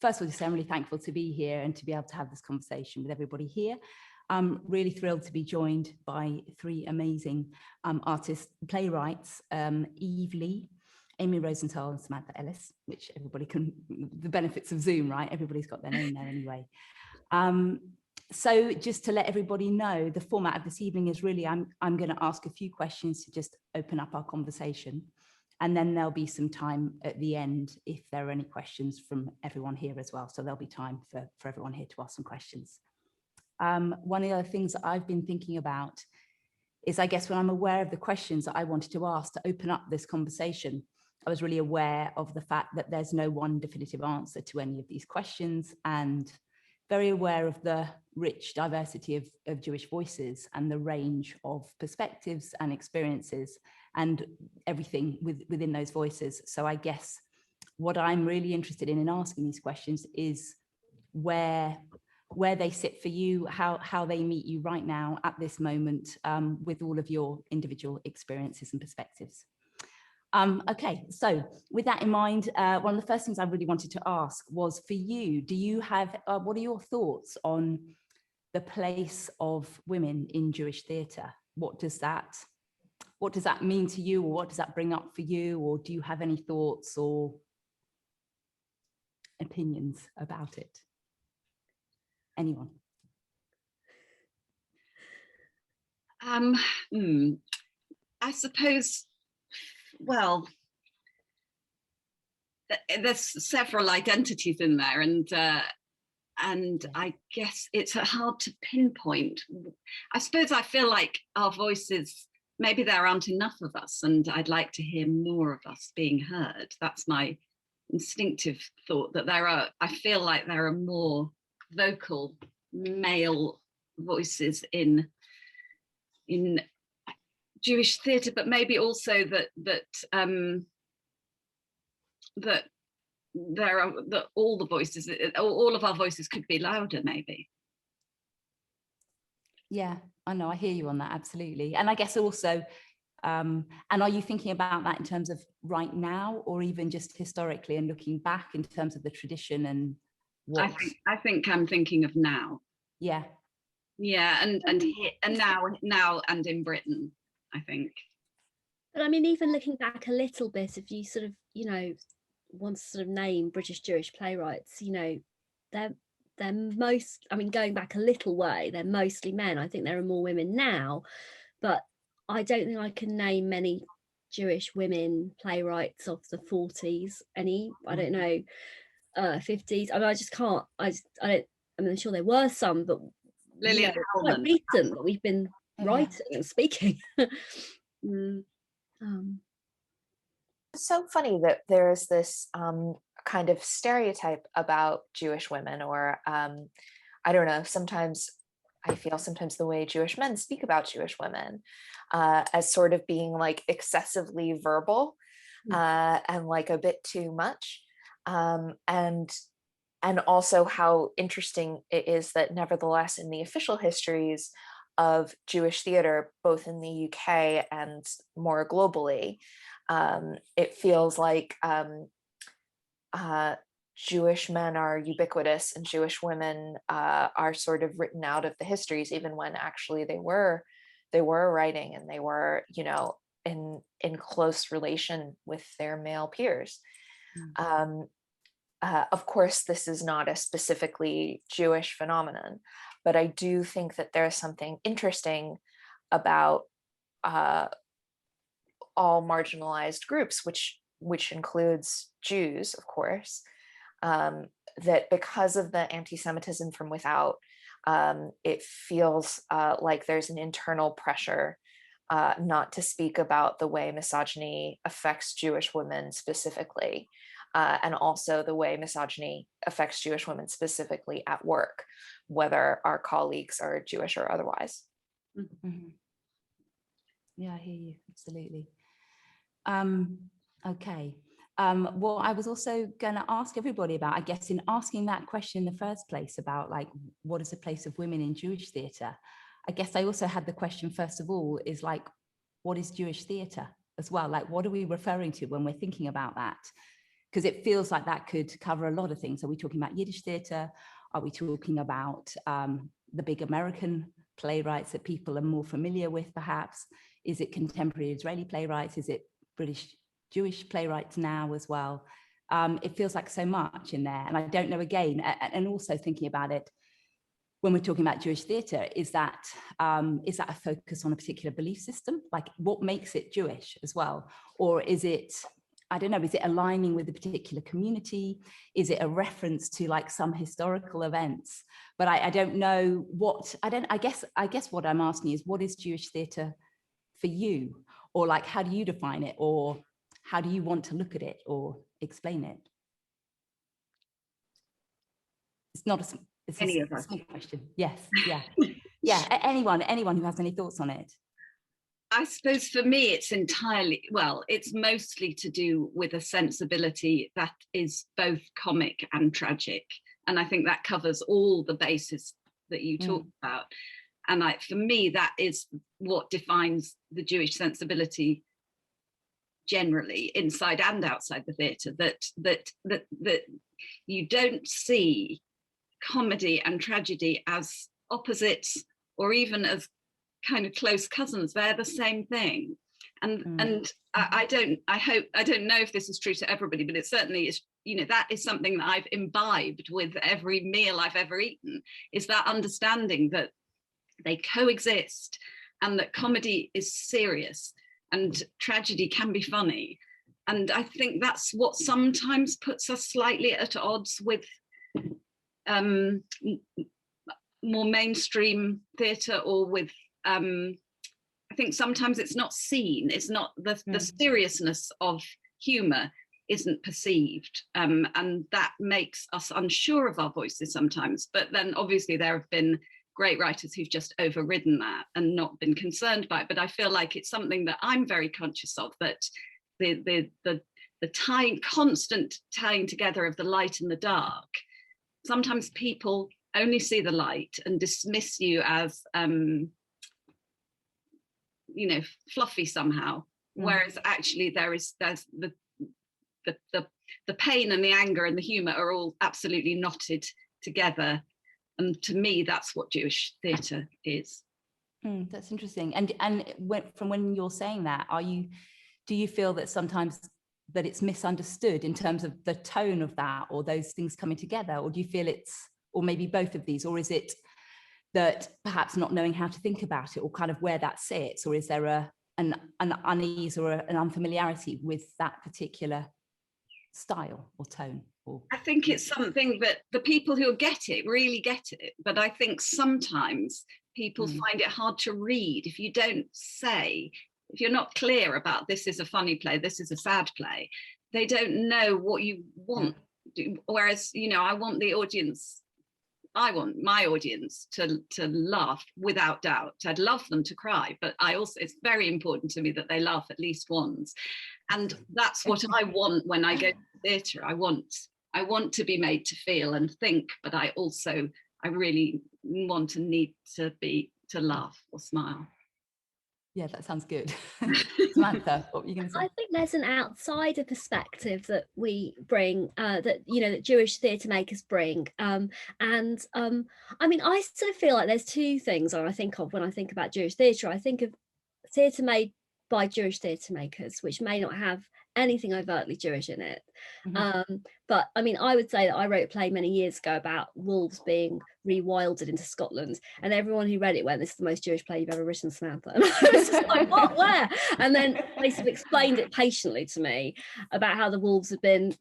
First of all, just say I'm really thankful to be here and to be able to have this conversation with everybody here. I'm really thrilled to be joined by three amazing artists, playwrights, Leigh, Amy Rosenthal and Samantha Ellis, which everybody can, the benefits of Zoom, right? Everybody's got their name there anyway. So just to let everybody know, the format of this evening is really, I'm going to ask a few questions to just open up our conversation. And then there'll be some time at the end if there are any questions from everyone here as well. So there'll be time for everyone here to ask some questions. One of the other things that I've been thinking about is, I guess, when I'm aware of the questions that I wanted to ask to open up this conversation, I was really aware of the fact that there's no one definitive answer to any of these questions, and very aware of the rich diversity of Jewish voices and the range of perspectives and experiences and everything within those voices. So I guess what I'm really interested in asking these questions is where they sit for you, how they meet you right now at this moment, with all of your individual experiences and perspectives. Okay, so with that in mind, one of the first things I really wanted to ask was, for you, do you have, what are your thoughts on the place of women in Jewish theatre? What does that mean to you, or what does that bring up for you, or do you have any thoughts or opinions about it? Anyone? I suppose, well, there's several identities in there, and I guess it's hard to pinpoint. I suppose I feel like our voices, maybe there aren't enough of us, and I'd like to hear more of us being heard. That's my instinctive thought, that I feel like there are more vocal male voices in Jewish theatre, but maybe also that all the voices, all of our voices could be louder, maybe. Yeah, I know, I hear you on that, absolutely. And I guess also, and are you thinking about that in terms of right now, or even just historically and looking back in terms of the tradition and what? I think I'm thinking of now. Yeah. Yeah, and now and in Britain, I think. But I mean, even looking back a little bit, if you sort of, want to sort of name British Jewish playwrights, they're most, I mean, going back a little way, they're mostly men. I think there are more women now, but I don't think I can name many Jewish women playwrights of the 40s, I don't know, 50s. I mean, I just can't, I mean, I'm sure there were some, but quite recent that we've been writing and speaking. It's so funny that there's this kind of stereotype about Jewish women, or I don't know, sometimes I feel the way Jewish men speak about Jewish women as sort of being like excessively verbal and like a bit too much. And also how interesting it is that nevertheless in the official histories of Jewish theatre, both in the UK and more globally, it feels like Jewish men are ubiquitous and Jewish women are sort of written out of the histories, even when actually they were writing and they were, in close relation with their male peers. Of course, this is not a specifically Jewish phenomenon, but I do think that there's something interesting about all marginalized groups, which includes Jews, of course, that because of the anti-Semitism from without, it feels like there's an internal pressure not to speak about the way misogyny affects Jewish women specifically, and also the way misogyny affects Jewish women specifically at work, whether our colleagues are Jewish or otherwise. Mm-hmm. Yeah, I hear you, absolutely. Okay. What I was also going to ask everybody about, I guess, in asking that question in the first place about like, what is the place of women in Jewish theatre? I guess I also had the question, first of all, is like, what is Jewish theatre as well? Like, what are we referring to when we're thinking about that? because it feels like that could cover a lot of things. Are we talking about Yiddish theatre? Are we talking about the big American playwrights that people are more familiar with, perhaps? Is it contemporary Israeli playwrights? Is it British Jewish playwrights now as well? It feels like so much in there. And I don't know, again, and also thinking about it, when we're talking about Jewish theatre, is that a focus on a particular belief system? Like, what makes it Jewish as well? Or is it, I don't know, is it aligning with a particular community? Is it a reference to like some historical events? But I don't know what, I guess what I'm asking is, what is Jewish theatre for you? Or like, how do you define it? Or how do you want to look at it or explain it? It's not a, it's Any a of us. small question. Yes, yeah. Yeah, anyone who has any thoughts on it. I suppose for me, it's entirely, well, it's mostly to do with a sensibility that is both comic and tragic. And I think that covers all the bases that you talked about. And for me, that is what defines the Jewish sensibility generally, inside and outside the theatre, that you don't see comedy and tragedy as opposites or even as kind of close cousins. They're the same thing. And I don't know if this is true to everybody, but it certainly is, you know, that is something that I've imbibed with every meal I've ever eaten, is that understanding that they coexist and that comedy is serious and tragedy can be funny. And I think that's what sometimes puts us slightly at odds with more mainstream theatre, or with I think sometimes it's not seen, it's not the seriousness of humour isn't perceived, and that makes us unsure of our voices sometimes. But then obviously there have been great writers who've just overridden that and not been concerned by it. But I feel like it's something that I'm very conscious of, that the constant tying together of the light and the dark. Sometimes people only see the light and dismiss you as you know, fluffy somehow, whereas actually there's the pain and the anger and the humor are all absolutely knotted together. And to me, that's what Jewish theatre is. That's interesting. And from when you're saying that, do you feel that sometimes that it's misunderstood in terms of the tone of that, or those things coming together? Or do you feel it's, or maybe both of these, or is it that perhaps not knowing how to think about it, or kind of where that sits? Or is there an unease or an unfamiliarity with that particular style or tone? I think it's something that the people who get it really get it, but I think sometimes people find it hard to read if you don't say, if you're not clear about this is a funny play, this is a sad play, they don't know what you want. Whereas, you know, I want my audience to laugh without doubt. I'd love them to cry, but it's very important to me that they laugh at least once. And that's what I want when I go to theatre. I want to be made to feel and think, but I really want and need to laugh or smile. Yeah, that sounds good. Samantha, what were you going to say? I think there's an outsider perspective that we bring, that Jewish theatre makers bring, I mean, I sort of feel like there's two things I think of when I think about Jewish theatre. I think of theatre made by Jewish theatre makers, which may not have anything overtly Jewish in it. But I mean, I would say that I wrote a play many years ago about wolves being rewilded into Scotland, and everyone who read it went, "This is the most Jewish play you've ever written, Samantha." And I was just like, what, where? And then they sort of explained it patiently to me about how the wolves had been,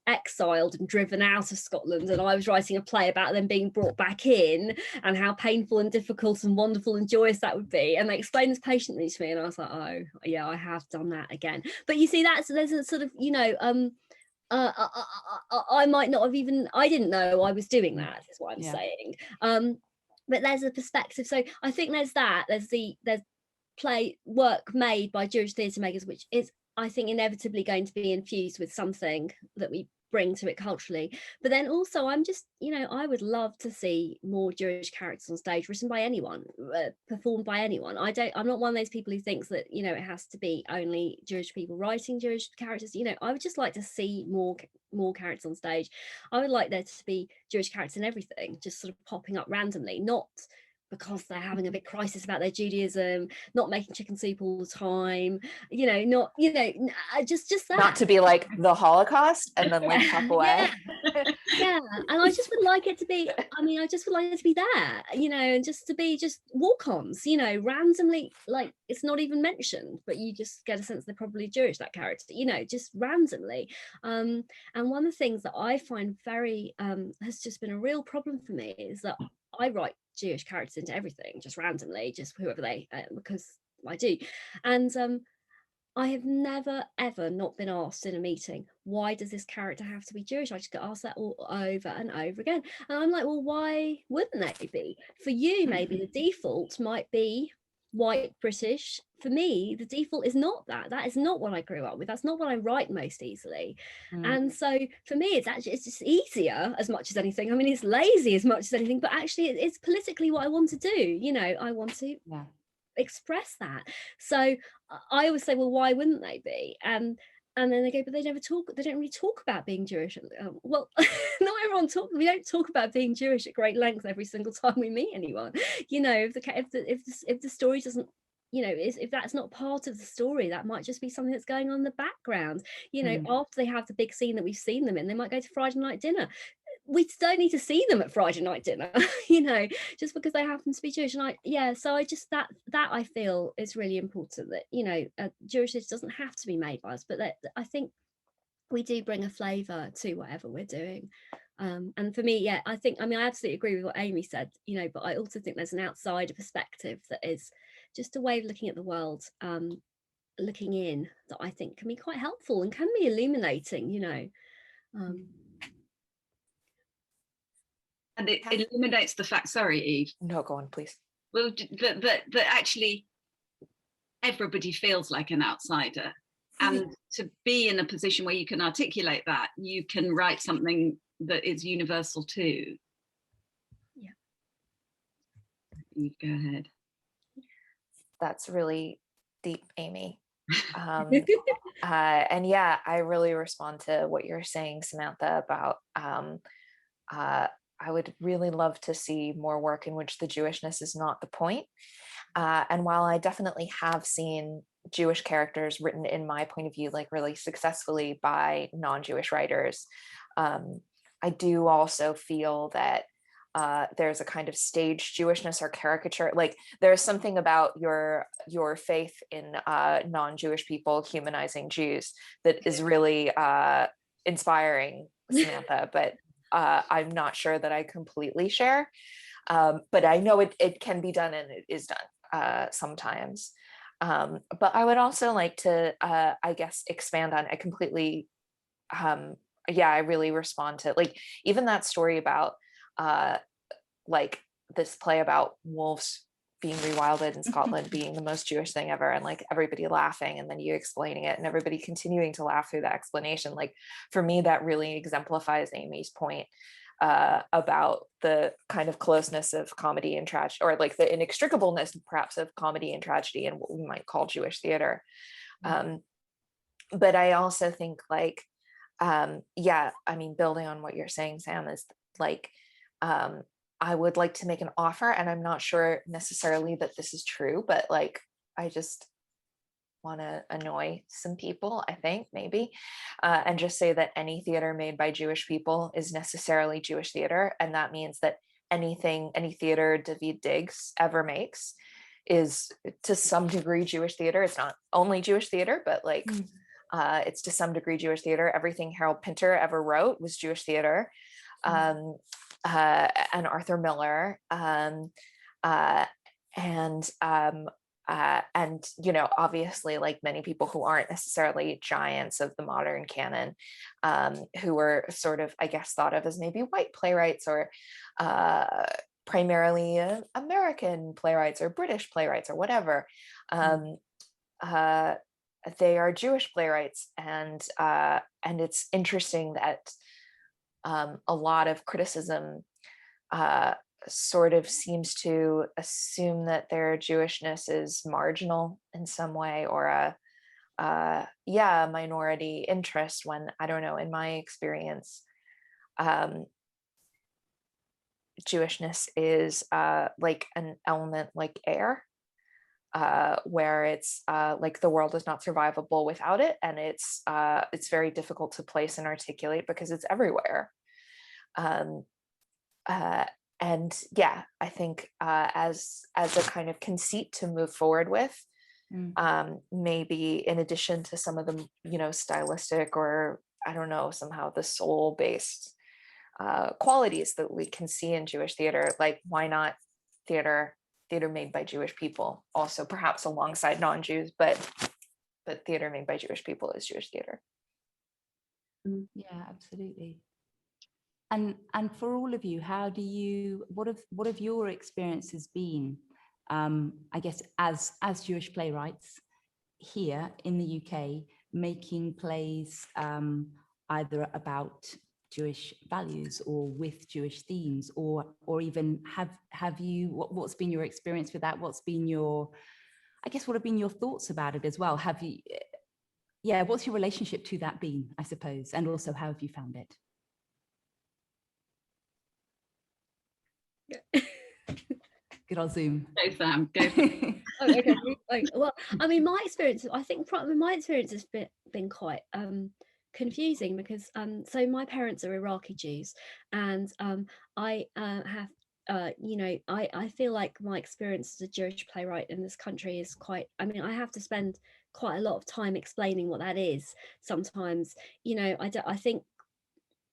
exiled and driven out of Scotland, and I was writing a play about them being brought back in, and how painful and difficult and wonderful and joyous that would be. And they explained this patiently to me, and I was like, oh yeah, I have done that again. But you see, there's a sort of, I might not have even, I didn't know I was doing that, is what I'm saying. But there's a perspective. So I think there's play work made by Jewish theatre makers, which is, I think, inevitably going to be infused with something that we bring to it culturally. But then also I'm just, you know, I would love to see more Jewish characters on stage written by anyone, performed by anyone. I'm not one of those people who thinks that, you know, it has to be only Jewish people writing Jewish characters. You know, I would just like to see more characters on stage. I would like there to be Jewish characters in everything, just sort of popping up randomly, not because they're having a big crisis about their Judaism, not making chicken soup all the time, you know, not, you know, just that. Not to be like the Holocaust and then like pop away. Yeah, and I just would like it to be, I mean, I just would like it to be there, you know, and just to be just walk-ons, you know, randomly, like it's not even mentioned, but you just get a sense they're probably Jewish, that character, you know, just randomly. And one of the things that I find very, has just been a real problem for me is that I write Jewish characters into everything, just randomly, just whoever they, because I do. And I have never ever not been asked in a meeting, why does this character have to be Jewish? I just get asked that all over and over again. And I'm like, well, why wouldn't they be? For you, maybe the default might be white British. For me, the default is not that. That is not what I grew up with. That's not what I write most easily. And so for me, it's just easier as much as anything. I mean, it's lazy as much as anything, but actually it's politically what I want to do. You know, I want to express that. So I always say, well, why wouldn't they be? And then they go, but they don't really talk about being Jewish. Well, not everyone we don't talk about being Jewish at great length every single time we meet anyone. You know, if the story doesn't, you know, if that's not part of the story, that might just be something that's going on in the background. You know, after they have the big scene that we've seen them in, they might go to Friday night dinner. We don't need to see them at Friday night dinner, you know, just because they happen to be Jewish. And so I just, that I feel is really important, that, you know, Jewishness doesn't have to be made by us, but that I think we do bring a flavour to whatever we're doing. And for me, I absolutely agree with what Amy said, you know, but I also think there's an outsider perspective that is just a way of looking at the world, looking in, that I think can be quite helpful and can be illuminating, you know. And it illuminates the fact, sorry, Eve. No, go on, please. Well, that actually everybody feels like an outsider. And to be in a position where you can articulate that, you can write something that is universal too. Yeah. Eve, go ahead. That's really deep, Amy. And I really respond to what you're saying, Samantha, about I would really love to see more work in which the Jewishness is not the point. And while I definitely have seen Jewish characters written in my point of view, like really successfully by non-Jewish writers, I do also feel that there's a kind of staged Jewishness or caricature. Like there's something about your faith in non-Jewish people humanizing Jews that is really inspiring, Samantha, but I'm not sure that I completely share, but I know it can be done, and it is done sometimes. But I would also like to, I guess, expand on, I completely, I really respond to, like, even that story about like this play about wolves being rewilded in Scotland being the most Jewish thing ever, and like everybody laughing, and then you explaining it and everybody continuing to laugh through the explanation. Like for me, that really exemplifies Amy's point about the kind of closeness of comedy and tragedy, or like the inextricableness perhaps of comedy and tragedy and what we might call Jewish theater. But I also think like, I mean, building on what you're saying, Sam, is like, I would like to make an offer, and I'm not sure necessarily that this is true, but like, I just want to annoy some people, I think, maybe, and just say that any theater made by Jewish people is necessarily Jewish theater. And that means that any theater David Diggs ever makes is to some degree Jewish theater. It's not only Jewish theater, but like, it's to some degree Jewish theater. Everything Harold Pinter ever wrote was Jewish theater. And Arthur Miller, and you know, obviously, like many people who aren't necessarily giants of the modern canon, who were sort of, I guess, thought of as maybe white playwrights, or primarily American playwrights or British playwrights or whatever. they are Jewish playwrights, and it's interesting that a lot of criticism sort of seems to assume that their Jewishness is marginal in some way, or a minority interest, when I don't know, in my experience, Jewishness is like an element like air, where it's like the world is not survivable without it, and it's very difficult to place and articulate because it's everywhere. And yeah, I think as a kind of conceit to move forward with, maybe in addition to some of the, you know, stylistic, or I don't know, somehow the soul-based qualities that we can see in Jewish theater, like why not theater made by Jewish people, also perhaps alongside non-Jews, but theater made by Jewish people is Jewish theater. Yeah, absolutely. And for all of you, what have your experiences been, I guess, as Jewish playwrights here in the UK, making plays either about Jewish values or with Jewish themes, or even have you, what's been your experience with that? What have been your thoughts about it as well? What's your relationship to that been, I suppose, and also how have you found it? Good old Zoom. Go Sam, go. Okay. Well, I mean, my experience, I think my experience has been quite confusing, because so my parents are Iraqi Jews, and I have you know, I feel like my experience as a Jewish playwright in this country is quite, I mean, I have to spend quite a lot of time explaining what that is sometimes, you know. I think,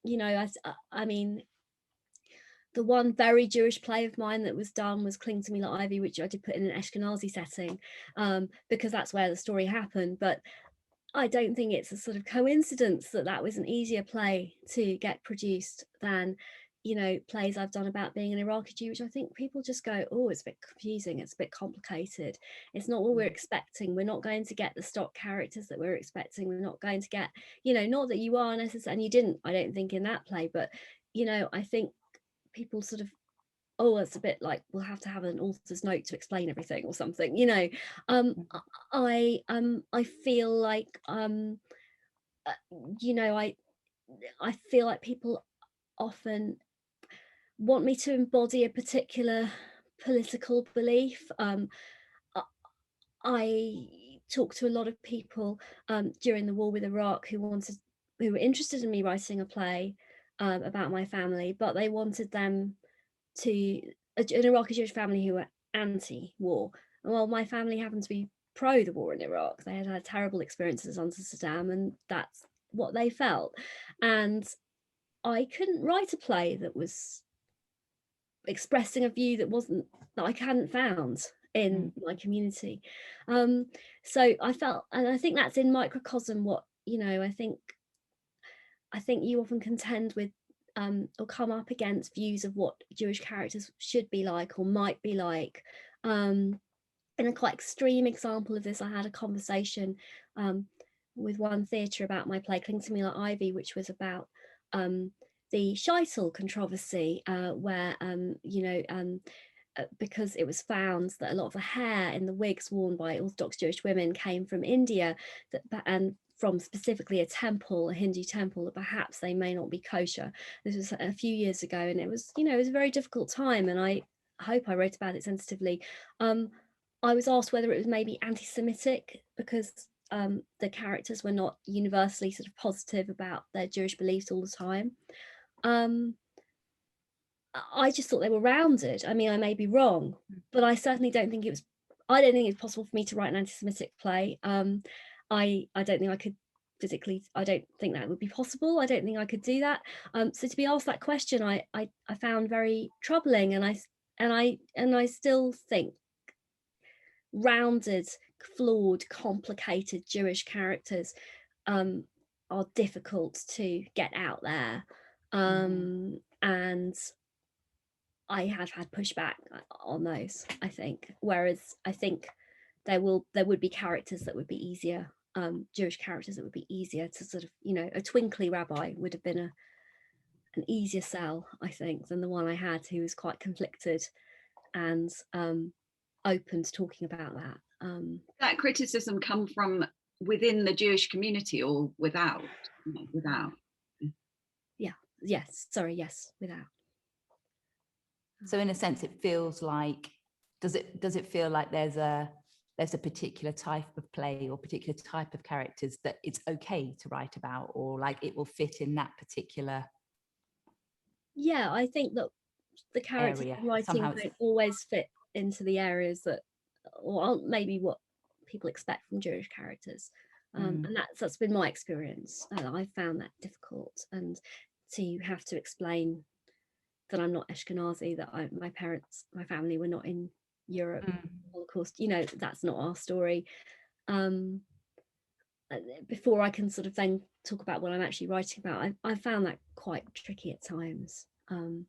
you know, I mean, the one very Jewish play of mine that was done was Cling to Me Like Ivy, which I did put in an Ashkenazi setting, because that's where the story happened. But I don't think it's a sort of coincidence that that was an easier play to get produced than, you know, plays I've done about being an Iraqi Jew, which I think people just go, oh, it's a bit confusing, it's a bit complicated, it's not what we're expecting, we're not going to get the stock characters that we're expecting, we're not going to get, you know, not that you are necessarily, and you didn't, I don't think, in that play, but, you know, I think people sort of, oh, it's a bit like we'll have to have an author's note to explain everything or something, you know. I feel like you know, I feel like people often want me to embody a particular political belief. I talked to a lot of people during the war with Iraq who were interested in me writing a play about my family, but they wanted them to, an Iraqi Jewish family who were anti-war. Well, my family happened to be pro the war in Iraq. They had had terrible experiences under Saddam, and that's what they felt. And I couldn't write a play that was expressing a view that I hadn't found in my community. So I felt, and I think that's in microcosm what, you know, I think you often contend with or come up against views of what Jewish characters should be like or might be like. In a quite extreme example of this, I had a conversation with one theatre about my play Cling to Me Like Ivy, which was about the Shaitel controversy, where you know, because it was found that a lot of the hair in the wigs worn by Orthodox Jewish women came from India, and from specifically a Hindu temple, that perhaps they may not be kosher. This was a few years ago, and it was, you know, it was a very difficult time, and I hope I wrote about it sensitively. I was asked whether it was maybe anti-Semitic because the characters were not universally sort of positive about their Jewish beliefs all the time. I just thought they were rounded. I mean, I may be wrong, but I certainly don't think it's possible for me to write an anti-Semitic play. I don't think I could physically, I don't think that would be possible. I don't think I could do that. So to be asked that question, I found very troubling, and I still think rounded, flawed, complicated Jewish characters are difficult to get out there. And I have had pushback on those, I think, whereas I think there would be characters that would be easier Jewish characters that would be easier to sort of, you know, a twinkly rabbi would have been an easier sell, I think, than the one I had, who was quite conflicted and open to talking about that. That criticism come from within the Jewish community or without? Without. Yeah. Yes. Sorry. Yes. Without. So in a sense, it feels like, does it feel like there's a particular type of play or particular type of characters that it's okay to write about, or like it will fit in that particular? Yeah, I think that the characters area, I'm writing don't always fit into the areas that, or maybe what people expect from Jewish characters. And that's been my experience. I found that difficult, and to have to explain that I'm not Ashkenazi, that my family were not in Europe, Holocaust, you know, that's not our story. Before I can sort of then talk about what I'm actually writing about, I found that quite tricky at times. And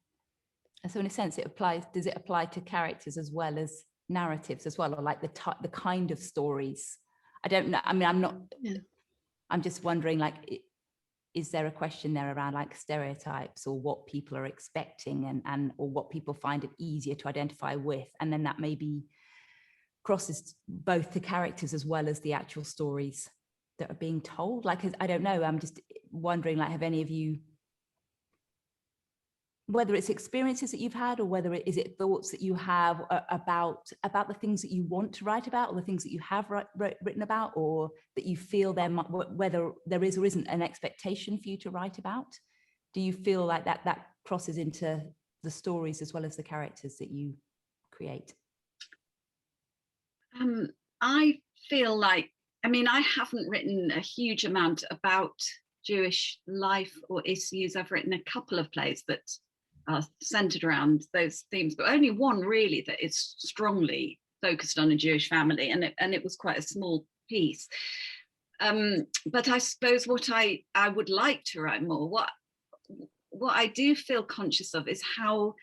so in a sense, does it apply to characters as well as narratives as well, or like the kind of stories? I don't know. I mean, I'm just wondering, like, is there a question there around like stereotypes or what people are expecting and or what people find it easier to identify with, and then that maybe crosses both the characters as well as the actual stories that are being told? Like, I don't know, I'm just wondering, like, have any of you, whether it's experiences that you've had or whether is it thoughts that you have about the things that you want to write about, or the things that you have written about, or that you feel whether there is or isn't an expectation for you to write about? Do you feel like that crosses into the stories as well as the characters that you create? I feel like, I mean, I haven't written a huge amount about Jewish life or issues. I've written a couple of plays that are centered around those themes, but only one really that is strongly focused on a Jewish family, and it was quite a small piece. But I suppose what I would like to write more, what I do feel conscious of, is how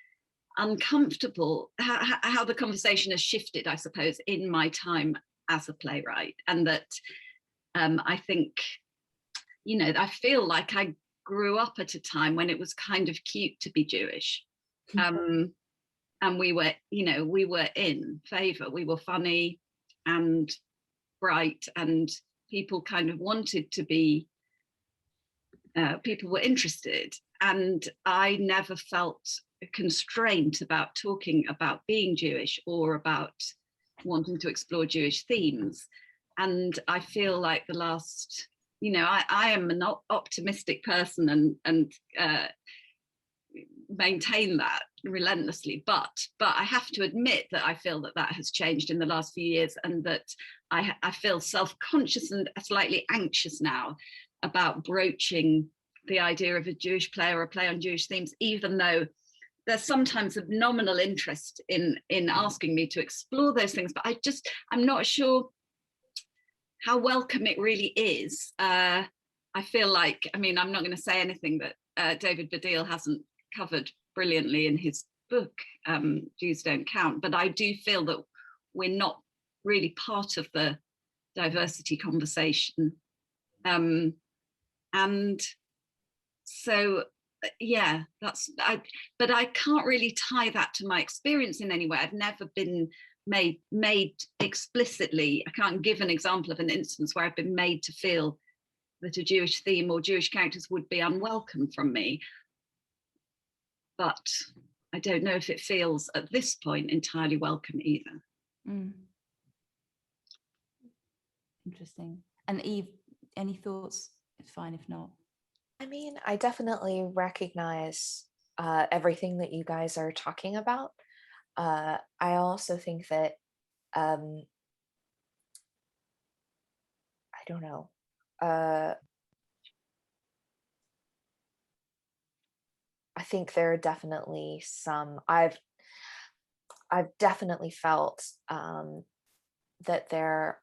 uncomfortable, how the conversation has shifted, I suppose, in my time as a playwright, and that I think, you know, I feel like I grew up at a time when it was kind of cute to be Jewish, and we were in favor, we were funny and bright, and people kind of wanted to be, people were interested, and I never felt a constraint about talking about being Jewish or about wanting to explore Jewish themes. And I feel like the last, you know, I am an optimistic person and maintain that relentlessly, but I have to admit that I feel that has changed in the last few years, and that I feel self-conscious and slightly anxious now about broaching the idea of a Jewish play or a play on Jewish themes, even though there's sometimes a nominal interest in asking me to explore those things, but I'm not sure how welcome it really is. I feel like, I mean, I'm not going to say anything that David Baddiel hasn't covered brilliantly in his book, Jews Don't Count, but I do feel that we're not really part of the diversity conversation. And so, yeah, but I can't really tie that to my experience in any way. I've never been made explicitly, I can't give an example of an instance where I've been made to feel that a Jewish theme or Jewish characters would be unwelcome from me. But I don't know if it feels at this point entirely welcome either. Interesting. And Eve, any thoughts? It's fine if not. I mean, I definitely recognize everything that you guys are talking about. I also think that, I don't know, I think there are definitely some, I've definitely felt that there,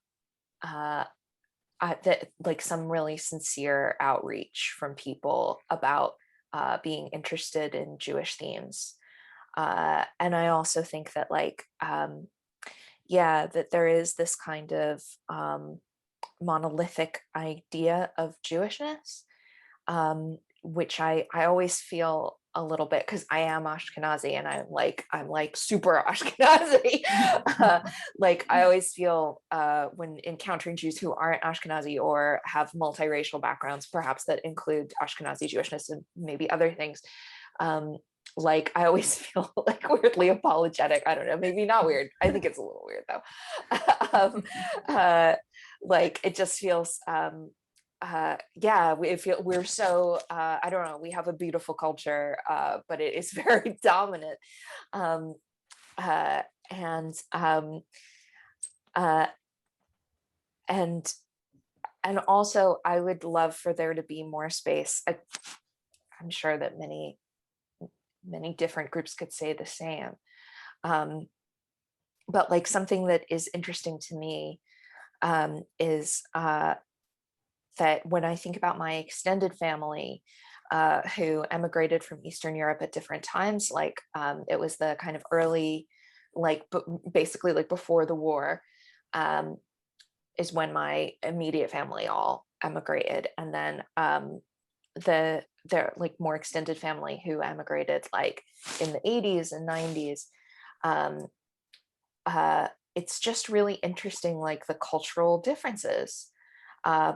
that like some really sincere outreach from people about being interested in Jewish themes. And I also think that, like, yeah, that there is this kind of monolithic idea of Jewishness, which I always feel a little bit, because I am Ashkenazi and I'm like super Ashkenazi. Like I always feel when encountering Jews who aren't Ashkenazi or have multiracial backgrounds, perhaps that include Ashkenazi Jewishness and maybe other things, like I always feel like weirdly apologetic. I don't know, maybe not weird. I think it's a little weird though. Like it just feels yeah, we're so I don't know, we have a beautiful culture, but it is very dominant, and also I would love for there to be more space. I'm sure that many different groups could say the same, but like something that is interesting to me is that when I think about my extended family who emigrated from Eastern Europe at different times, like it was the kind of early, like basically like before the war, is when my immediate family all emigrated, and then their like more extended family who emigrated like in the 80s and 90s. It's just really interesting, like the cultural differences,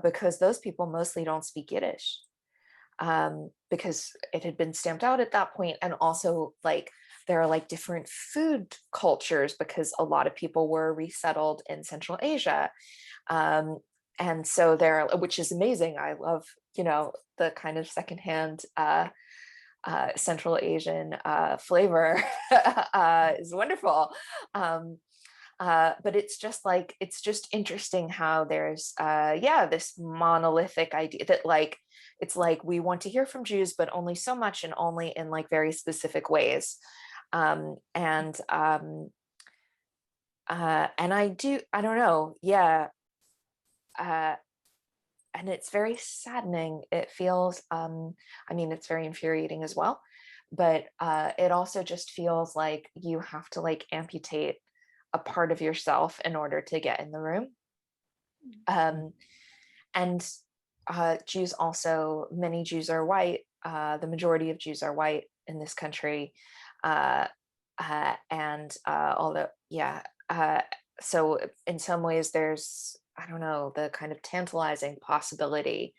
because those people mostly don't speak Yiddish, because it had been stamped out at that point, and also like there are like different food cultures because a lot of people were resettled in Central Asia, and so there, which is amazing. I love, you know, the kind of secondhand Central Asian flavor is wonderful. But it's just like, it's just interesting how there's yeah, this monolithic idea that like, it's like we want to hear from Jews, but only so much and only in like very specific ways. And I don't know, yeah. And it's very saddening. It feels, I mean, it's very infuriating as well, but it also just feels like you have to like amputate a part of yourself in order to get in the room. And Jews also, many Jews are white. The majority of Jews are white in this country. And although, yeah, so in some ways there's, I don't know, the kind of tantalizing possibility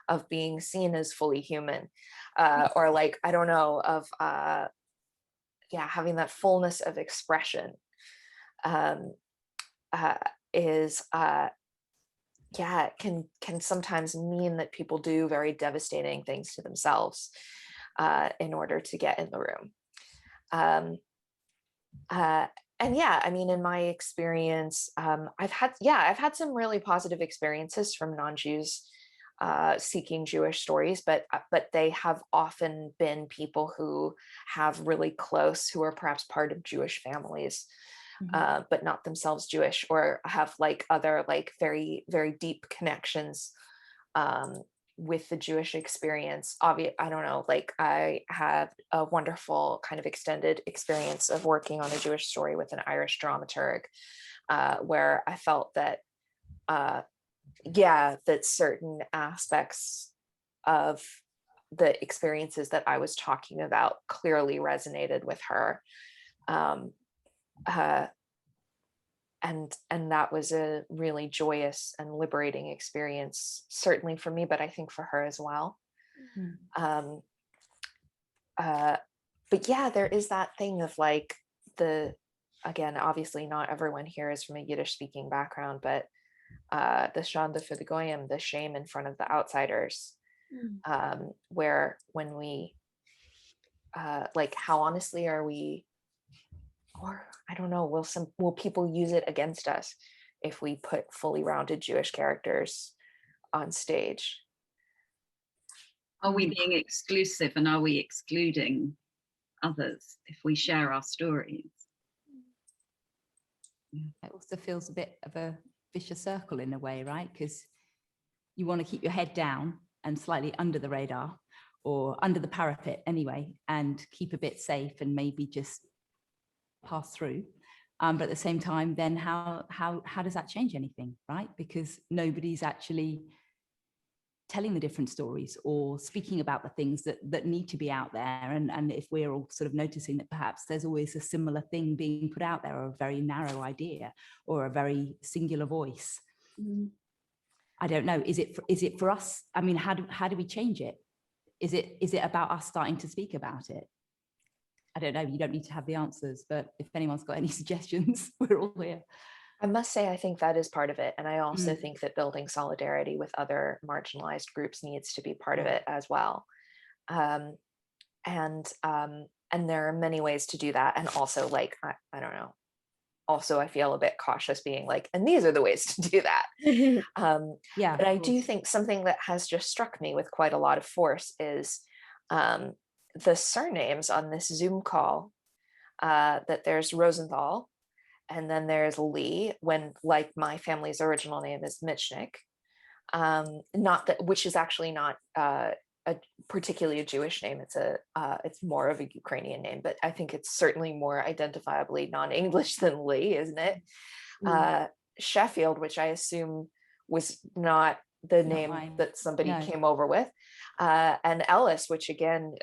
of being seen as fully human, or like, I don't know, of yeah, having that fullness of expression is yeah, can sometimes mean that people do very devastating things to themselves in order to get in the room. And yeah, I mean, in my experience, I've had some really positive experiences from non-Jews seeking Jewish stories, but they have often been people who have really close, who are perhaps part of Jewish families, but not themselves Jewish, or have like other like very, very deep connections with the Jewish experience. I don't know, like I had a wonderful kind of extended experience of working on a Jewish story with an Irish dramaturg, where I felt that yeah, that certain aspects of the experiences that I was talking about clearly resonated with her. And that was a really joyous and liberating experience, certainly for me, but I think for her as well. But yeah, there is that thing of like again, obviously not everyone here is from a Yiddish speaking background, but the Schande für die Goyim, the shame in front of the outsiders, where when we, like, how honestly are we, or I don't know, will people use it against us if we put fully rounded Jewish characters on stage? Are we being exclusive, and are we excluding others if we share our stories? It also feels a bit of a vicious circle in a way, right? Because you want to keep your head down and slightly under the radar, or under the parapet anyway, and keep a bit safe and maybe just pass through. But at the same time, then how does that change anything, right? Because nobody's actually telling the different stories or speaking about the things that need to be out there. And if we're all sort of noticing that perhaps there's always a similar thing being put out there, or a very narrow idea or a very singular voice. I don't know. Is it for us? I mean, how do we change it? Is it about us starting to speak about it? I don't know. You don't need to have the answers, but if anyone's got any suggestions, we're all here. I must say, I think that is part of it. And I also think that building solidarity with other marginalized groups needs to be part of it as well. And there are many ways to do that. And also, like, I don't know. Also, I feel a bit cautious being like, and these are the ways to do that. Yeah. But I do think something that has just struck me with quite a lot of force is the surnames on this Zoom call, that there's Rosenthal, and then there's Leigh, when, like, my family's original name is Michnik, not that, which is actually not particularly a Jewish name. It's more of a Ukrainian name, but I think it's certainly more identifiably non-English than Leigh, isn't it? Sheffield, which I assume was not the name that somebody came over with, and Ellis, which again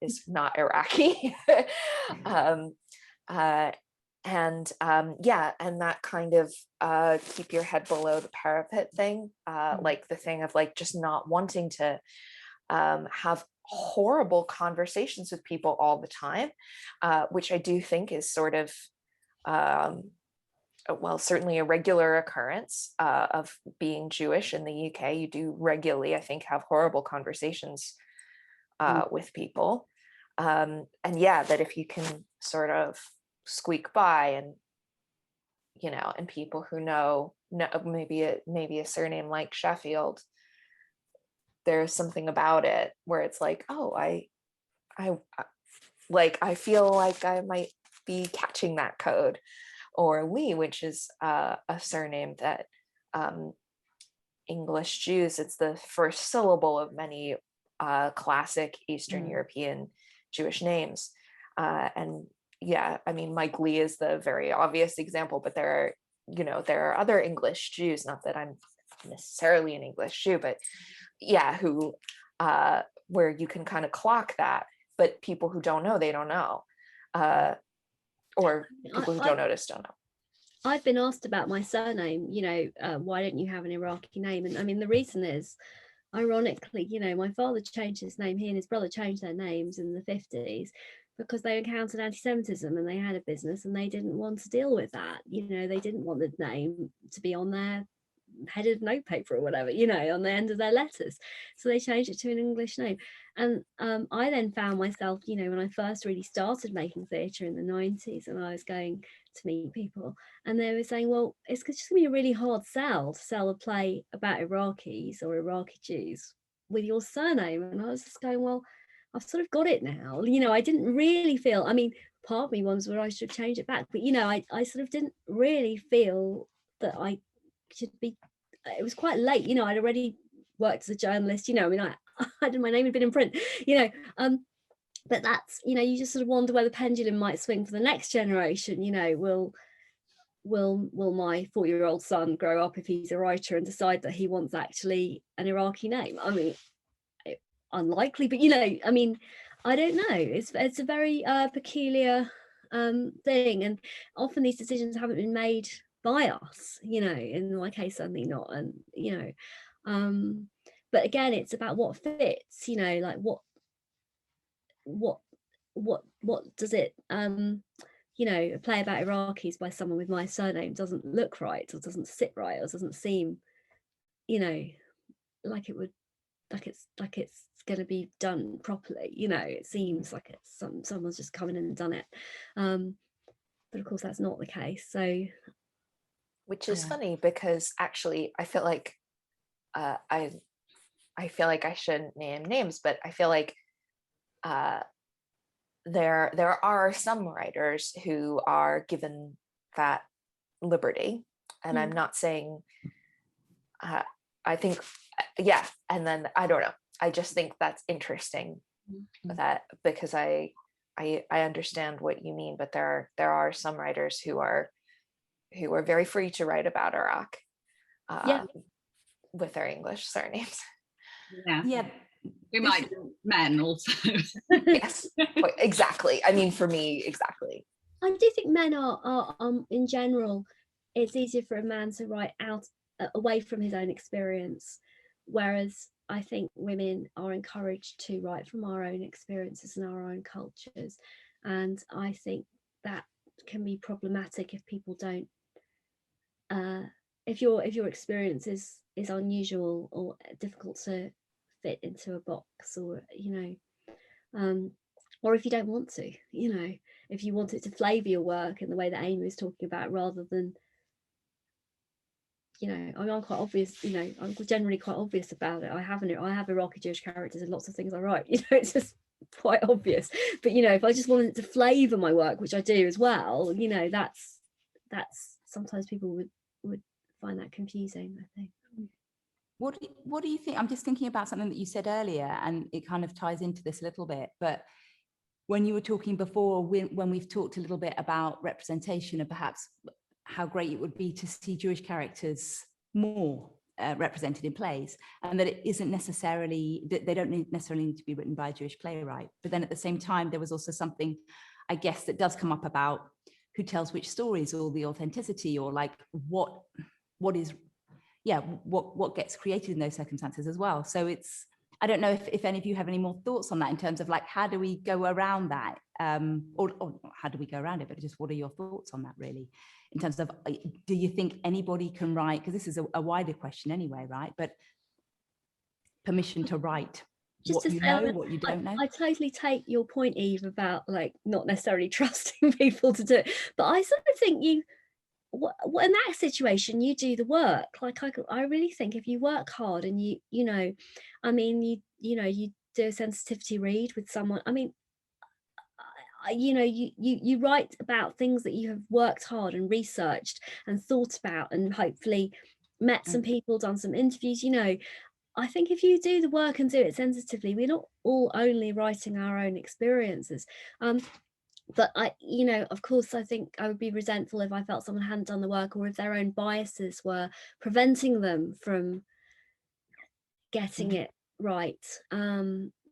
is not Iraqi. And that kind of keep your head below the parapet thing, like the thing of like just not wanting to have horrible conversations with people all the time, which I do think is sort of, well, certainly a regular occurrence of being Jewish in the UK. You do regularly, I think, have horrible conversations with people. And yeah, that if you can sort of squeak by, and and people who know maybe a surname like Sheffield, there's something about it where it's like, oh, I feel like I might be catching that code. Or Leigh, which is a surname that English Jews, it's the first syllable of many classic Eastern European Jewish names. And yeah, I mean, Mike Leigh is the very obvious example, but there are other English Jews, not that I'm necessarily an English Jew, but yeah, who where you can kind of clock that, but people who don't know, they don't know. Or people who don't notice don't know. I've been asked about my surname, why don't you have an Iraqi name? And I mean, the reason is, ironically, my father changed his name, he and his brother changed their names in the 50s because they encountered anti-Semitism and they had a business and they didn't want to deal with that. They didn't want the name to be on their headed notepaper or whatever, on the end of their letters. So they changed it to an English name. And I then found myself, when I first really started making theatre in the 90s, and I was going to meet people and they were saying, well, it's just gonna be a really hard sell to sell a play about Iraqis or Iraqi Jews with your surname. And I was just going, well, I've sort of got it now. I didn't really feel, I mean, part of me wonders whether I should change it back, but I sort of didn't really feel that I should be. It was quite late, I'd already worked as a journalist, I mean, my name had been in print, but that's, you just sort of wonder where the pendulum might swing for the next generation. Will my 4-year-old son grow up, if he's a writer, and decide that he wants actually an Iraqi name? I mean, unlikely, but I mean, I don't know. It's a very peculiar thing, and often these decisions haven't been made by us, in my case certainly not. And but again, it's about what fits, like what does it a play about Iraqis by someone with my surname doesn't look right, or doesn't sit right, or doesn't seem like it's going to be done properly. It seems like it's someone's just come in and done it, but of course that's not the case. So, which is funny, because actually I feel like I feel like I shouldn't name names, but I feel like there are some writers who are given that liberty, and I'm not saying I think and then I don't know, I just think that's interesting, that because I I understand what you mean, but there are some writers who are very free to write about Iraq with their English surnames. Yeah. We might be men also. Yes, exactly. I mean, for me, exactly. I do think men are in general, it's easier for a man to write out away from his own experience, whereas I think women are encouraged to write from our own experiences and our own cultures, and I think that can be problematic if people don't. If your experience is unusual or difficult to fit into a box, or or if you don't want to, if you want it to flavour your work in the way that Amy was talking about, rather than, I'm quite obvious, I'm generally quite obvious about it. I have Iraqi Jewish characters in lots of things I write, it's just quite obvious. But if I just wanted to flavour my work, which I do as well, that's sometimes people would find that confusing, I think. What do you think? I'm just thinking about something that you said earlier, and it kind of ties into this a little bit, but when you were talking before, when we've talked a little bit about representation and perhaps how great it would be to see Jewish characters more represented in plays, and that it isn't necessarily, that they don't necessarily need to be written by a Jewish playwright. But then at the same time, there was also something, I guess, that does come up about who tells which stories, or the authenticity, or like what gets created in those circumstances as well. So I don't know if any of you have any more thoughts on that, in terms of like, how do we go around that? Or how do we go around it? But just what are your thoughts on that, really? In terms of, do you think anybody can write, because this is a wider question anyway, right? But permission to write just what you know, what you don't know. I totally take your point, Eve, about like not necessarily trusting people to do it. But I sort of think in that situation, you do the work. Like I really think if you work hard and you do a sensitivity read with someone. I mean, you write about things that you have worked hard and researched and thought about, and hopefully met some people, done some interviews. I think if you do the work and do it sensitively, we're not all only writing our own experiences. But of course, I think I would be resentful if I felt someone hadn't done the work, or if their own biases were preventing them from getting it right.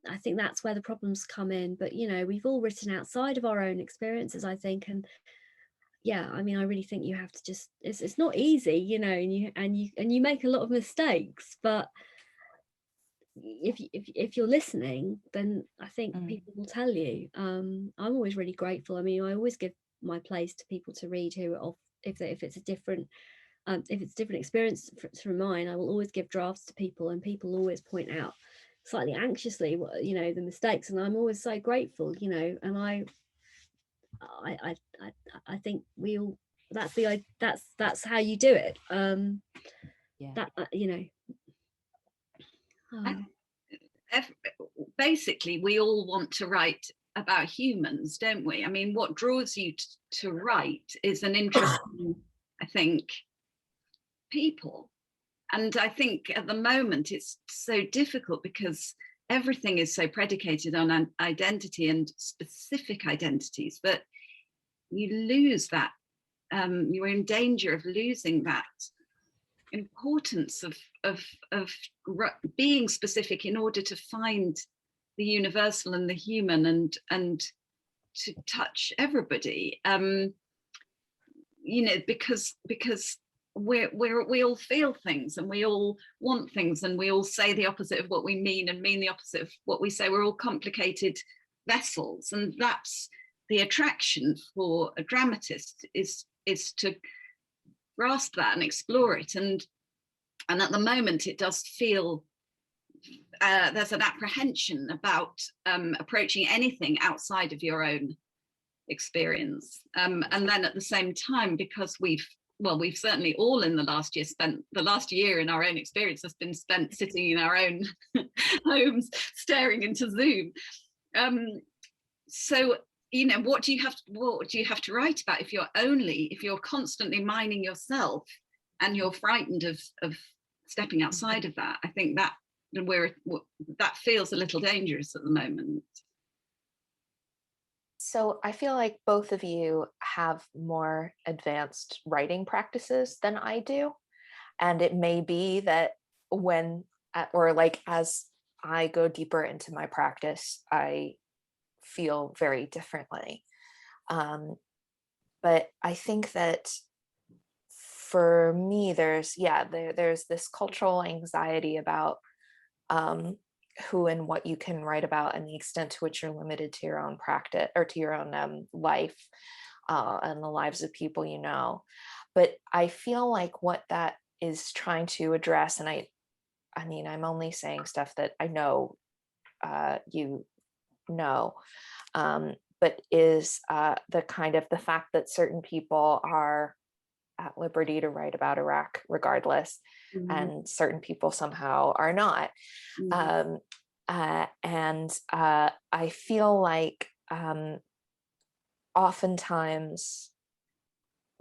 I think that's where the problems come in. But we've all written outside of our own experiences, I think, and I mean, I really think you have to just, it's not easy, and you make a lot of mistakes, but if you're listening, then I think people will tell you. I'm always really grateful. I mean, I always give my plays to people to read who are off, if it's a different experience from mine. I will always give drafts to people, and people always point out slightly anxiously the mistakes, and I'm always so grateful, and I think we all, that's how you do it. Basically, we all want to write about humans, don't we? I mean, what draws you to write is an interest in, I think, people. And I think at the moment it's so difficult because everything is so predicated on identity and specific identities that you lose that. You're in danger of losing that importance of being specific in order to find the universal and the human, and to touch everybody. Because we all feel things, and we all want things, and we all say the opposite of what we mean, and mean the opposite of what we say. We're all complicated vessels, and that's the attraction for a dramatist, is to grasp that and explore it. And at the moment it does feel there's an apprehension about approaching anything outside of your own experience, and then at the same time, because we've certainly all in the last year spent the last year in our own experience has been spent sitting in our own homes staring into Zoom. So what do you have to write about if you're constantly mining yourself, and you're frightened of stepping outside of that? I think that feels a little dangerous at the moment. So I feel like both of you have more advanced writing practices than I do. And it may be that when, or like as I go deeper into my practice, I feel very differently. But I think that for me, there's this cultural anxiety about who and what you can write about and the extent to which you're limited to your own practice or to your own life and the lives of people you know. But I feel like what that is trying to address, and I mean, I'm only saying stuff that I know you know, but is the fact that certain people are at liberty to write about Iraq regardless, and certain people somehow are not. And I feel like oftentimes,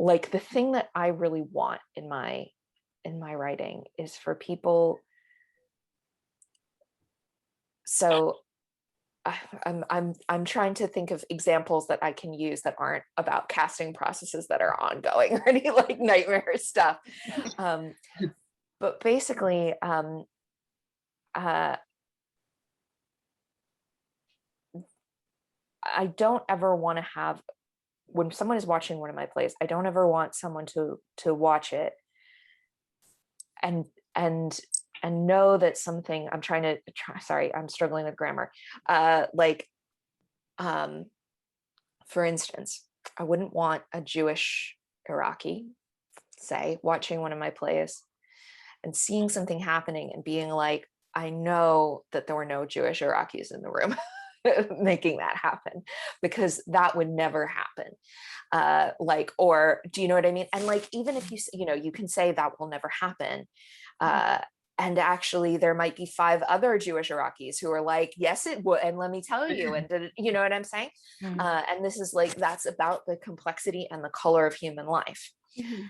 like the thing that I really want in my writing is for people. So I'm trying to think of examples that I can use that aren't about casting processes that are ongoing or any like nightmare stuff. But basically, I don't ever want to have, when someone is watching one of my plays, I don't ever want someone to watch it and know that something I'm sorry, I'm struggling with grammar. For instance, I wouldn't want a Jewish Iraqi, say, watching one of my plays and seeing something happening and being like, I know that there were no Jewish Iraqis in the room making that happen, because that would never happen. Or do you know what I mean? And like, even if you can say that will never happen. And actually there might be 5 other Jewish Iraqis who are like, yes, it would. And let me tell you, and you know what I'm saying? And this is like, that's about the complexity and the color of human life.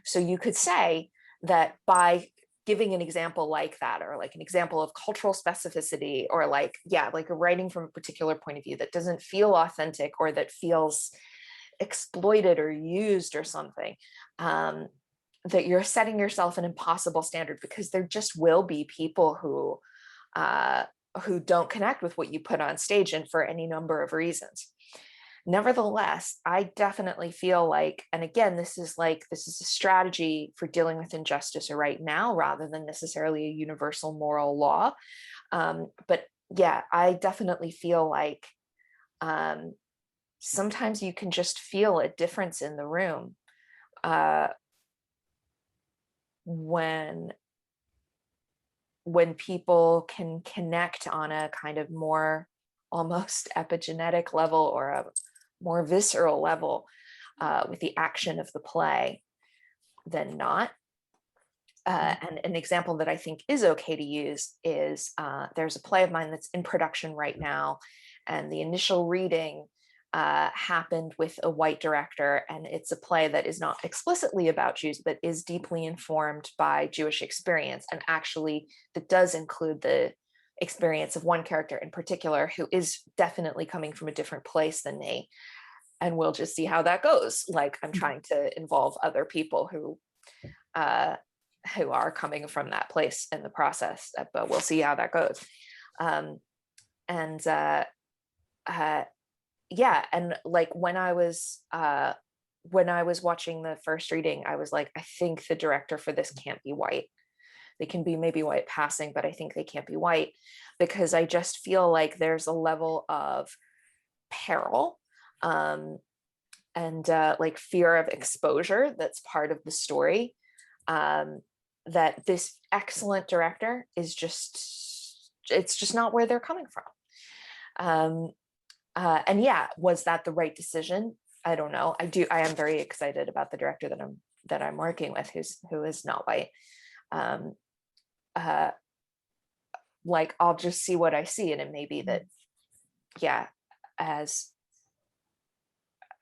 So you could say that by giving an example like that, or like an example of cultural specificity, or like a writing from a particular point of view that doesn't feel authentic or that feels exploited or used or something, that you're setting yourself an impossible standard, because there just will be people who don't connect with what you put on stage, and for any number of reasons. Nevertheless, I definitely feel like, and again, this is a strategy for dealing with injustice right now, rather than necessarily a universal moral law. But yeah, I definitely feel like sometimes you can just feel a difference in the room when people can connect on a kind of more almost epigenetic level, or a more visceral level with the action of the play than not. And an example that I think is okay to use is there's a play of mine that's in production right now, and the initial reading happened with a white director, and it's a play that is not explicitly about Jews, but is deeply informed by Jewish experience, and actually that does include the experience of one character in particular who is definitely coming from a different place than me. And we'll just see how that goes. Like, I'm trying to involve other people who are coming from that place in the process, but we'll see how that goes. And like when I was watching the first reading, I was like, I think the director for this can't be white. They can be maybe white passing, but I think they can't be white, because I just feel like there's a level of peril and like fear of exposure that's part of the story, that this excellent director is it's just not where they're coming from. And yeah, was that the right decision? I don't know. I am very excited about the director that I'm working with, who is not white. Like, I'll just see what I see, and it may be that, yeah, as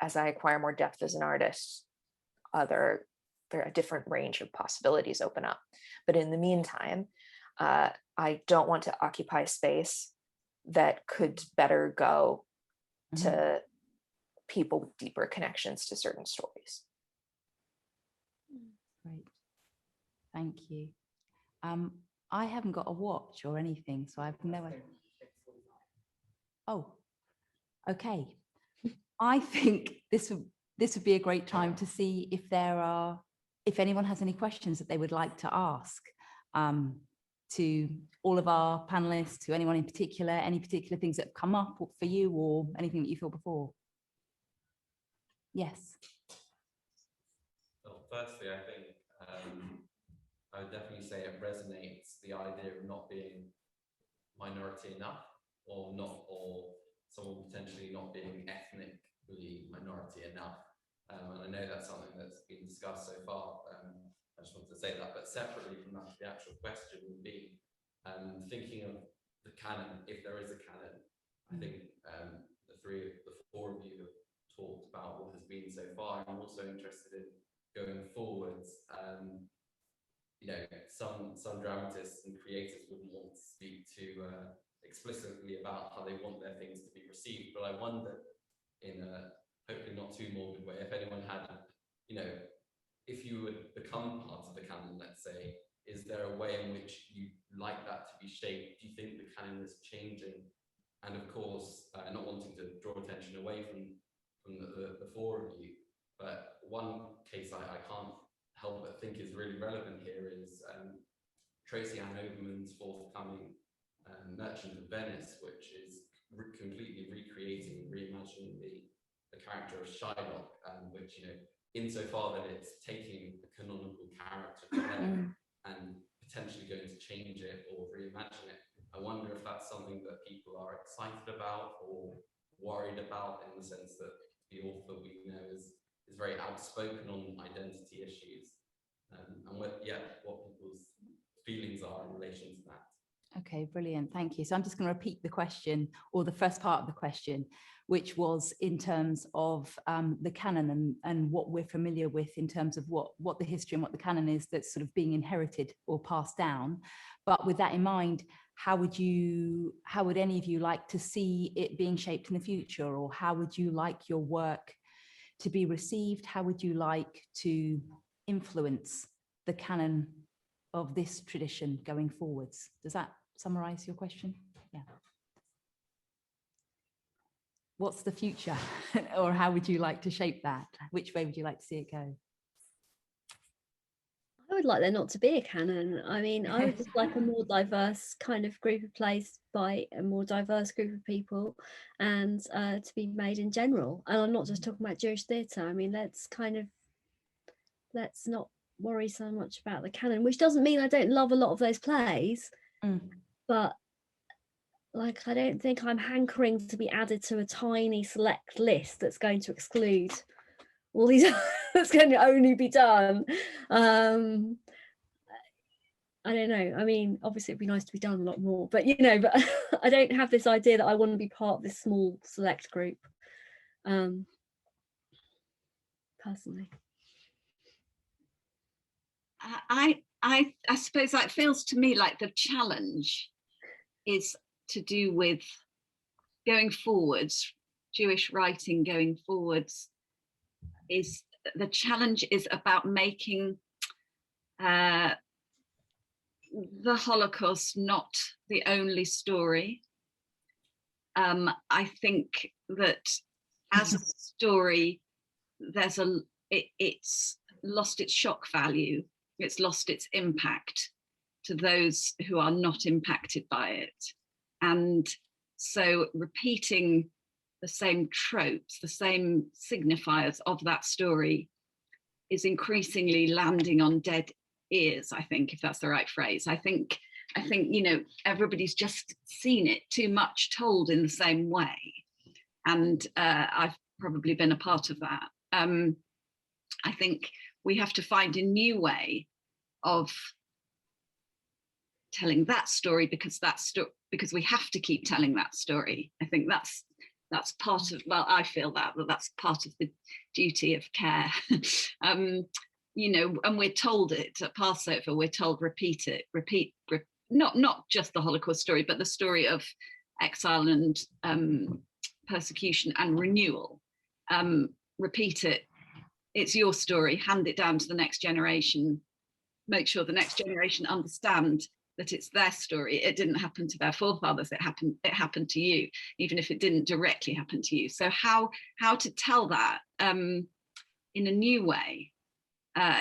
I acquire more depth as an artist, there are a different range of possibilities open up. But in the meantime, I don't want to occupy space that could better go to people with deeper connections to certain stories. Great, thank you. I haven't got a watch or anything, so I've no idea. Oh, okay. I think this would be a great time to see if anyone has any questions that they would like to ask to all of our panelists, to anyone in particular, any particular things that have come up for you or anything that you thought before. Yes. Well, firstly, I think I would definitely say it resonates, the idea of not being minority enough, or someone potentially not being ethnically minority enough. And I know that's something that's been discussed so far. I just wanted to say that, but separately from that, the actual question would be thinking of the canon, if there is a canon. I think the four of you have talked about what has been so far. I'm also interested in going forwards. You know, some dramatists and creators wouldn't want to speak too explicitly about how they want their things to be received, but I wonder, in a hopefully not too morbid way, if anyone had, you know, if you would become part of the canon, let's say, is there a way in which you like that to be shaped? Do you think the canon is changing? And of course, not wanting to draw attention away from the four of you, but one case I can't help but think is really relevant here is Tracy Ann Overman's forthcoming Merchant of Venice, which is completely recreating and reimagining the character of Shylock, which, you know, insofar that it's taking a canonical character and potentially going to change it or reimagine it. I wonder if that's something that people are excited about or worried about, in the sense that the author, we know, is very outspoken on identity issues, and what people's feelings are in relation to that. Okay, brilliant, thank you. So I'm just going to repeat the question, or the first part of the question, which was in terms of the canon and what we're familiar with in terms of what the history and what the canon is that's sort of being inherited or passed down. But with that in mind, how would any of you like to see it being shaped in the future, or how would you like your work to be received? How would you like to influence the canon of this tradition going forwards? Does that summarize your question? Yeah. What's the future? Or how would you like to shape that? Which way would you like to see it go? I would like there not to be a canon. I mean, I would just like a more diverse kind of group of plays by a more diverse group of people, and to be made in general. And I'm not just talking about Jewish theatre. I mean, let's not worry so much about the canon, which doesn't mean I don't love a lot of those plays, but like, I don't think I'm hankering to be added to a tiny select list that's going to exclude all these that's going to only be done. I don't know. I mean, obviously it'd be nice to be done a lot more, but you know, but I don't have this idea that I want to be part of this small select group, personally. I suppose that feels to me like the challenge is to do with going forwards, Jewish writing going forwards. Is the challenge is about making the Holocaust not the only story. I think that as a story, it's lost its shock value. It's lost its impact to those who are not impacted by it. And so repeating the same tropes, the same signifiers of that story is increasingly landing on dead ears, I think, if that's the right phrase. I think, you know, everybody's just seen it too much told in the same way. And I've probably been a part of that. I think we have to find a new way of telling that story, because we have to keep telling that story. I think that's part of, well, I feel that's part of the duty of care. You know, and we're told it at Passover, we're told repeat, not just the Holocaust story, but the story of exile and persecution and renewal. repeat it. It's your story, hand it down to the next generation, make sure the next generation understand that it's their story. It didn't happen to their forefathers, it happened to you, even if it didn't directly happen to you. So how to tell that in a new way,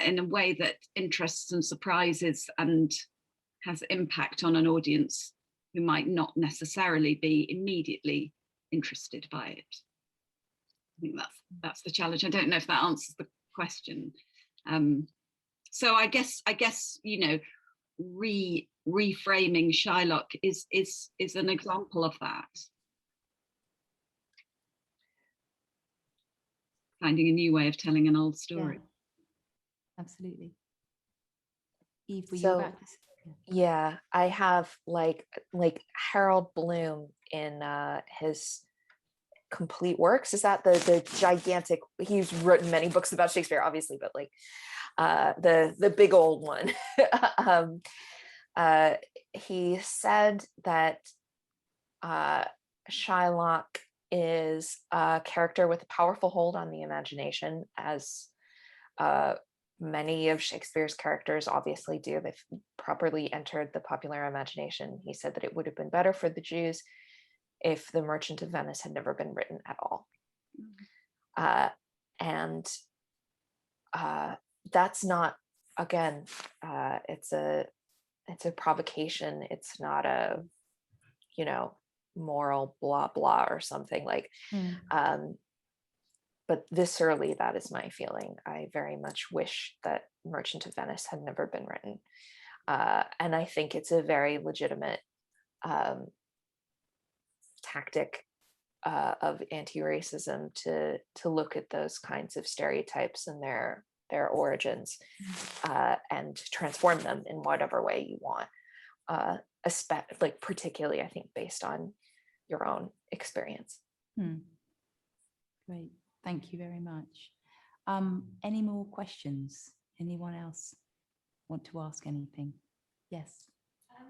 in a way that interests and surprises and has impact on an audience who might not necessarily be immediately interested by it. I think that's the challenge. I don't know if that answers the question. So I guess reframing Shylock is an example of that. Finding a new way of telling an old story. Yeah, absolutely. Eve, were you So, about to say? yeah, I have like Harold Bloom in his complete works. Is that the gigantic? He's written many books about Shakespeare, obviously, but like the big old one. He said that Shylock is a character with a powerful hold on the imagination, as many of Shakespeare's characters obviously do. They've properly entered the popular imagination. He said that it would have been better for the Jews if The Merchant of Venice had never been written at all. And that's not, again, it's a provocation. It's not a, moral blah blah or something like. But viscerally, that is my feeling. I very much wish that Merchant of Venice had never been written. And I think it's a very legitimate tactic of anti-racism to look at those kinds of stereotypes and their origins and transform them in whatever way you want. Particularly, I think, based on your own experience. Great. Thank you very much. Any more questions? Anyone else want to ask anything? Yes. I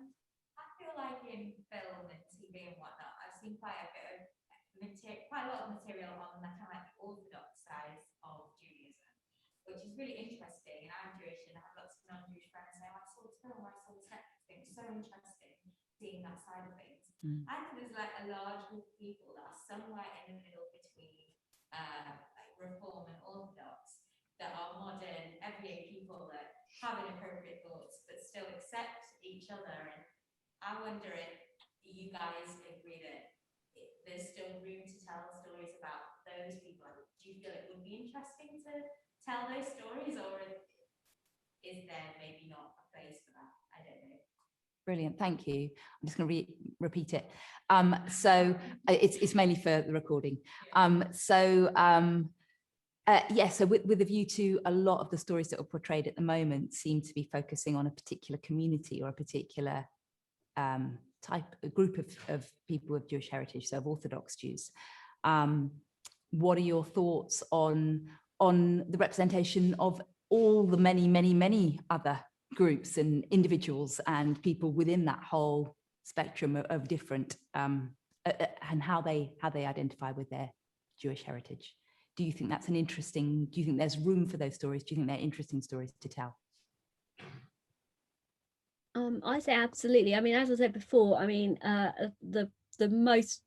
feel like in film and TV and whatnot, I've seen quite a lot of material on the kind of like the orthodox side of Judaism, which is really interesting. And I'm Jewish, and I have lots of non-Jewish friends saying, I saw this film, I saw this Netflix thing. It's so interesting seeing that side of things. I think there's like a large group of people that are somewhere in the middle between like Reform and Orthodox, that are modern, everyday people that have inappropriate thoughts but still accept each other. And I wonder if you guys agree that there's still room to tell stories about those people. Do you feel it would be interesting to tell those stories, or is there maybe not a place for that? I don't know. Brilliant, thank you. I'm just going to repeat it. So it's mainly for the recording. So with a view to a lot of the stories that are portrayed at the moment seem to be focusing on a particular community or a particular group of people with Jewish heritage, so of Orthodox Jews. What are your thoughts on the representation of all the many other groups and individuals and people within that whole spectrum of different and how they identify with their Jewish heritage? Do you think that's do you think there's room for those stories? Do you think they're interesting stories to tell? I say absolutely. I mean, as I said before, I mean, the most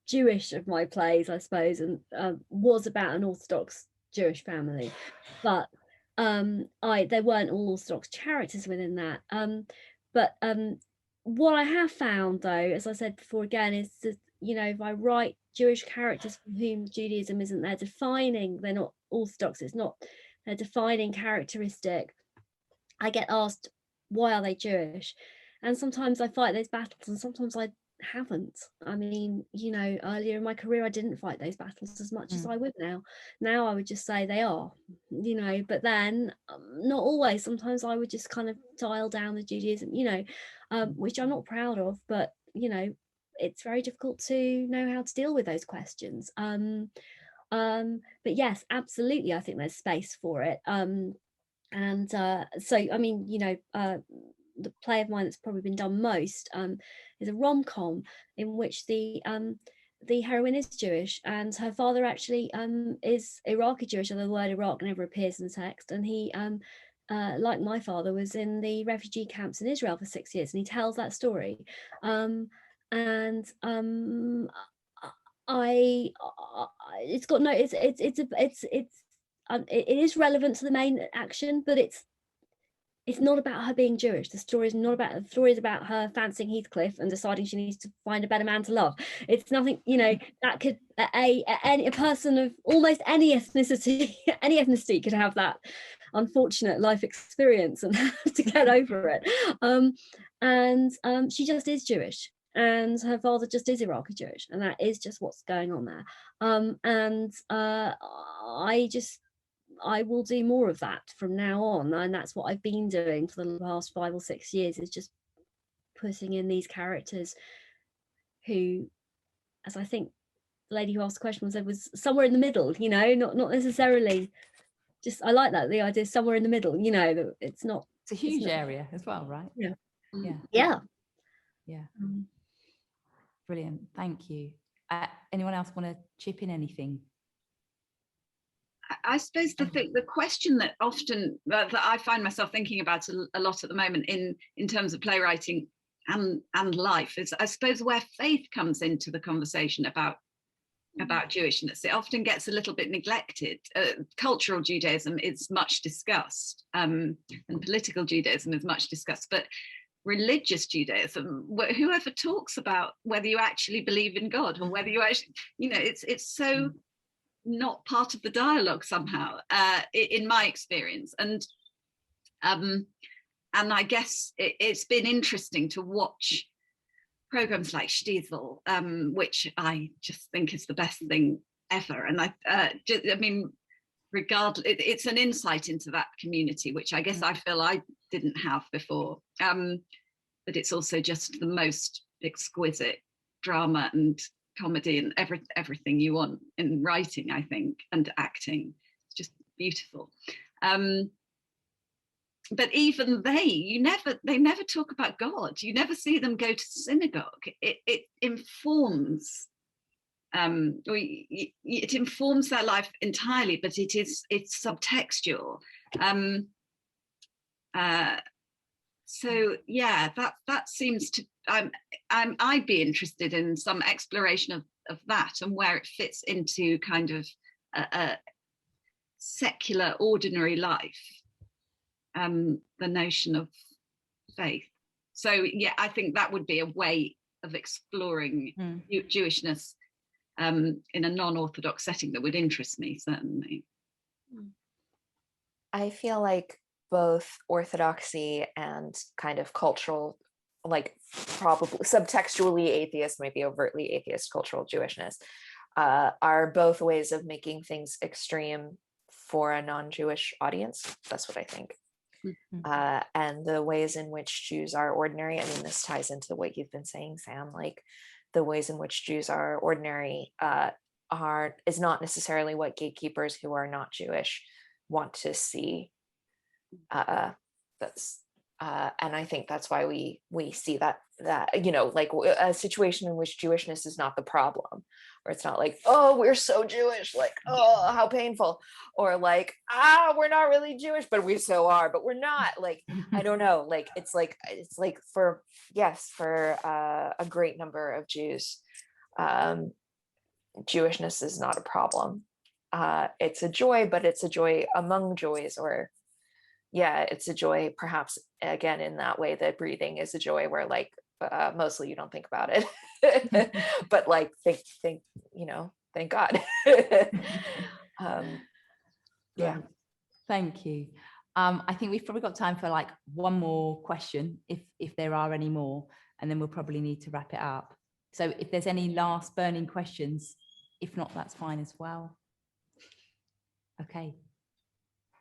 Jewish of my plays, I suppose, and was about an Orthodox Jewish family, but they weren't all Orthodox characters within that. But what I have found, though, as I said before, again, is that, if I write Jewish characters for whom Judaism isn't their defining, they're not Orthodox, it's not their defining characteristic, I get asked, why are they Jewish? And sometimes I fight those battles and sometimes I haven't. I mean, earlier in my career I didn't fight those battles as much as I would now I would just say they are, but then not always. Sometimes I would just kind of dial down the Judaism, which I'm not proud of, but it's very difficult to know how to deal with those questions. But yes, absolutely, I think there's space for it. So I mean, the play of mine that's probably been done most is a rom-com in which the the heroine is Jewish, and her father actually is Iraqi Jewish, although the word Iraq never appears in the text. And he, like my father, was in the refugee camps in Israel for 6 years, and he tells that story. It's got no, it is relevant to the main action, but it's not about her being Jewish. The story is not about, the story is about her fancying Heathcliff and deciding she needs to find a better man to love. It's nothing, you know, that could a person of almost any ethnicity could have that unfortunate life experience and have to get over it. She just is Jewish, and her father just is Iraqi Jewish, and that is just what's going on there. I will do more of that from now on, and that's what I've been doing for the past 5 or 6 years, is just putting in these characters who, as I think the lady who asked the question said, was somewhere in the middle, you know, not necessarily just, I like that, the idea somewhere in the middle, you know, that it's not, it's a huge area as well, right? Yeah. Brilliant, thank you. Anyone else want to chip in anything? I suppose the question that often that I find myself thinking about a lot at the moment in terms of playwriting and life is, I suppose, where faith comes into the conversation about Jewishness. It often gets a little bit neglected. Cultural Judaism is much discussed, and political Judaism is much discussed, but religious Judaism, whoever talks about whether you actually believe in God or whether you actually, you know, it's so not part of the dialogue somehow, in my experience. And I guess it's been interesting to watch programs like Stiesel, which I just think is the best thing ever. And I mean, regardless, it's an insight into that community, which I guess I feel I didn't have before. But it's also just the most exquisite drama and comedy and everything you want in writing, I think, and acting. It's just beautiful. But even they never talk about God. You never see them go to synagogue. It informs, it informs their life entirely, but it's subtextual. So yeah, that seems to, I'd be interested in some exploration of that and where it fits into kind of a secular, ordinary life. The notion of faith. So yeah, I think that would be a way of exploring Jewishness in a non-Orthodox setting that would interest me, certainly. I feel like both orthodoxy and kind of cultural, like probably subtextually atheist, maybe overtly atheist cultural Jewishness, are both ways of making things extreme for a non-Jewish audience. That's what I think. And the ways in which Jews are ordinary, I mean, this ties into what you've been saying, Sam, like the ways in which Jews are ordinary is not necessarily what gatekeepers who are not Jewish want to see. And I think that's why we see that you know, like a situation in which Jewishness is not the problem, or it's not like, oh, we're so Jewish, like, oh, how painful, or like, we're not really Jewish, but we so are, but we're not, like, I don't know, like it's like for a great number of Jews, Jewishness is not a problem. It's a joy, but it's a joy among joys, or yeah, it's a joy, perhaps, again, in that way that breathing is a joy where, like, mostly you don't think about it, but like, think, you know, thank God. Yeah. Thank you. I think we've probably got time for like one more question, if there are any more, and then we'll probably need to wrap it up. So if there's any last burning questions, if not, that's fine as well. Okay.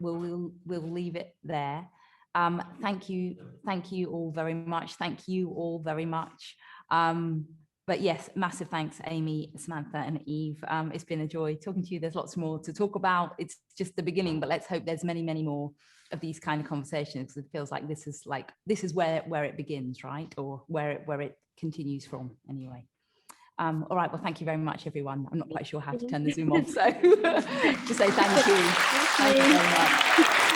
We'll leave it there. Thank you all very much. Thank you all very much. But yes, massive thanks, Amy, Samantha, and Eve. It's been a joy talking to you. There's lots more to talk about. It's just the beginning, but let's hope there's many, many more of these kind of conversations, because it feels like this is where it begins, right? Or where it continues from, anyway. All right, well, thank you very much, everyone. I'm not quite sure how to turn the Zoom off, so just say thank you. Thank you very much.